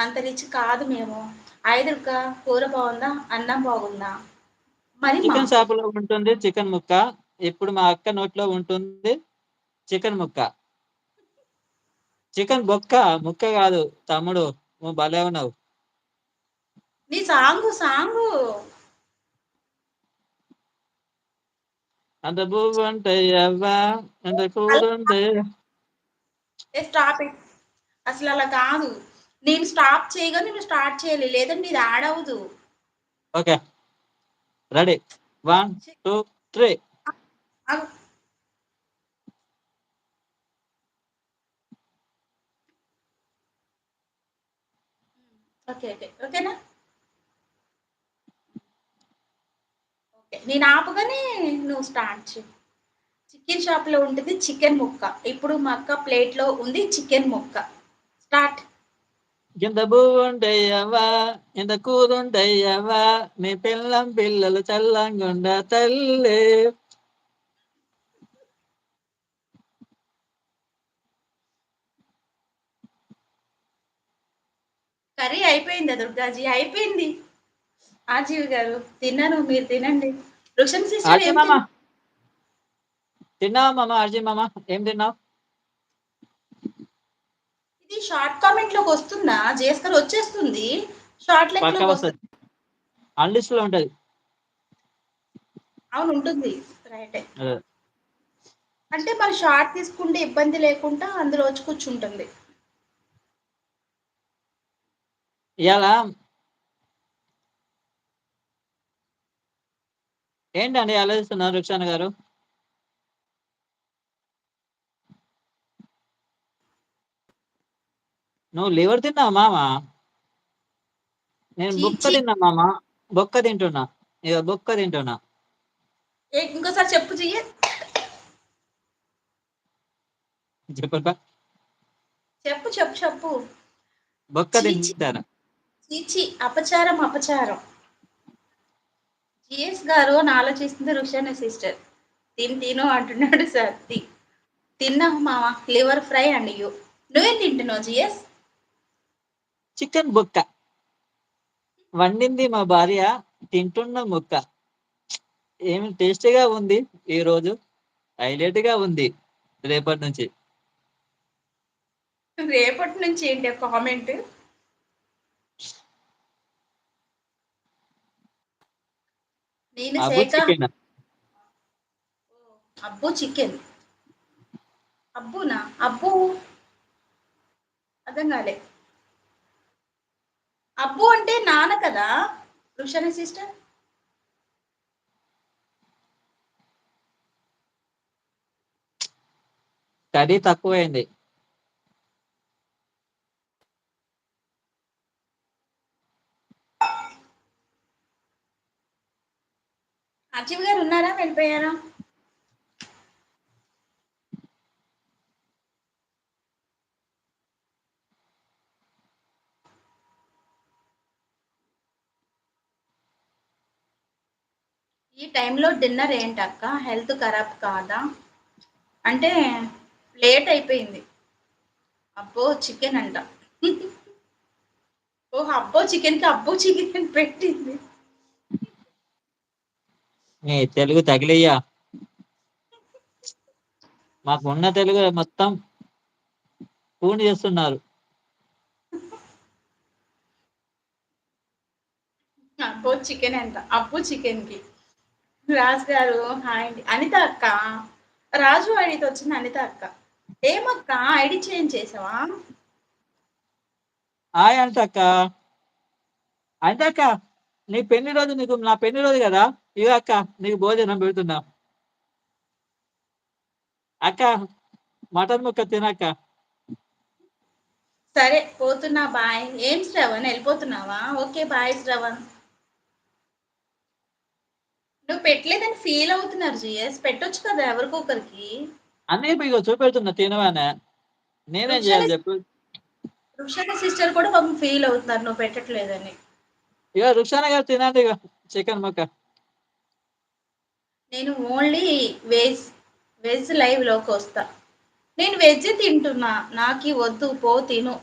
అంత రిచ్ కాదు మేము. ఐదుర్క కూర బావుందా? అన్నం బాగుందా? మరి చికెన్ మాకు. షాపులో ఉంటుంది చికెన్ ముక్క. ఇప్పుడు మా అక్క నోట్లో ఉంటుంది చికెన్ ముక్క. చికెన్ బొక్క, ముక్క గాదు. తమ్ముడు నువ్వు భలే ఉన్నావు. నీ సాంగు. అంత పువ్వుంటే ఎవ్వ, ఎంత అలా కూరుంటే ఏ స్టాప్ ఇట్. అసలలా కాదు. నేను స్టాప్ చేయగానే నువ్వు స్టార్ట్ చేయాలి. లేదంటే ఇది యాడ్ అవ్వదు. ఓకే. రెడీ. 1, 2, 3. ఆగు. ఓకే. ఓకేనా? ఓకే. నేను ఆపగానే నువ్వు స్టార్ట్ చెయి. చికెన్ షాప్‌లో ఉంటది చికెన్ ముక్క. ఇప్పుడు మా అక్క ప్లేట్‌లో ఉంది చికెన్ ముక్క. స్టార్ట్. ఇంత పువ్వుంటే ఎవ్వ, ఇంత కూరుంటే ఎవ్వ, నీ పిల్లం పిల్లలు చల్లంగుండ తల్లే. కర్రీ అయిపోయిందా దుర్గాజీ? అయిపోయింది. ఆజీవి గారు తిన్నాను. మీరు తినండి. రుషన్ సిస్టర్ ఆర్జీ ఏం మామ, తిన్ తిన్నావా మామ? ఆర్జీ మామ ఏం తిన్నావు? ఇది షార్ట్ కామెంట్‌లోకి వస్తుందా? జేస్కర్ వచ్చేస్తుంది. షార్ట్ పక్కా లెక్‌లోకి వస్తుంది. వస్తది. అన్లిస్ట్ లో ఉంటది. అవును ఉంటుంది. రైటే. అదే. అంటే మనం షార్ట్ తీసుకుంటే ఇబ్బంది లేకుండా అందులో వచ్చి కూర్చుంటుంది. ఇయాల ఏంటండి ఆలోచిస్తున్నారు రుక్షాన్ గారు? నువ్వు లివర్ తిన్నావా మామ? నేను ఛీ! బొక్క ఛీ! తిన్నా మామ. బొక్క తింటున్నా. ఇక బొక్క తింటున్నా. ఇంకోసారి చెప్పు చెయ్యి. చెప్పా. చెప్పు. బొక్క ఛీ! ఛీ! తింటాను. ఛీ! అపచారం. జిఎస్ గారు అని ఆలోచిస్తుంది రుషాన సిస్టర్. తిను అంటున్నాడు సార్. తిన్నాము మామ. Liver fry and you. నువ్వేం తింటున్నావు జిఎస్? చికెన్ బొక్క వండింది మా భార్య, తింటున్న ముక్క. ఏమి టేస్టీగా ఉంది ఈ రోజు. హైలైట్ గా ఉంది రేపటి నుంచి. రేపటి నుంచి ఏంటి కామెంట్? నేను అబు శేఖ చికెన్. అబ్బు చికెన్. అబ్బునా? అబ్బు అర్థం కాలే. అబ్బు అంటే నాన్న కదా రుషాన సిస్టర్? కర్రీ తక్కువైంది. అజీవ్ గారు ఉన్నారా? వెళ్ళిపోయారా? ఈ టైంలో డిన్నర్ ఏంటక్క? హెల్త్ ఖరాబ్ కాదా? అంటే లేట్ అయిపోయింది. అబ్బో చికెన్ అంట. ఓహ్! అబ్బో చికెన్‌కి అబ్బో చికెన్ అని పెట్టింది. నీ తెలుగు తగిలయ్యా. మాకు ఉన్న తెలుగు మొత్తం పూర్ణ చేస్తున్నారు. అబ్బో చికెన్ అంట. అబ్బో చికెన్‌కి. రాజు గారు హాయ్ అండి. అనిత అక్క. రాజు ఐడితో వచ్చింది అనిత అక్క. ఏమక్క ఐడి చేంజ్ చేసావా? హాయ్ అంటక్క. అంటక్క, నీ పెళ్లి రోజు నీకు నా పెళ్లి రోజు కదా. ఇక అక్క నీకు భోజనం పెడుతున్నా. అక్క మటన్ ముక్క తినక్క. సరే పోతున్నా బాయ్. ఏం శ్రవణ్ వెళ్ళిపోతున్నావా? Okay bye Shravan. నువ్వు పెట్టలేదని ఫీల్ అవుతున్నారు జిఎస్. పెట్టొచ్చు కదా ఎవరికొకరికి. అన్నీ ఇగో చూపెడుతున్నా తినవానే. నేనేం రుక్షణ చేయాలి చెప్పు? రుక్షణ సిస్టర్ కూడా పాపం ఫీల్ అవుతున్నారు నువ్వు పెట్టట్లేదని. ఇక రుక్షాన గారు తినండి ఇక చికెన్ ముక్క. నేను ఓన్లీ వెజ్ లైవ్ లోకి వస్తా. నేను వెజ్ తింటున్నా. నాకి వద్దు పో తిను.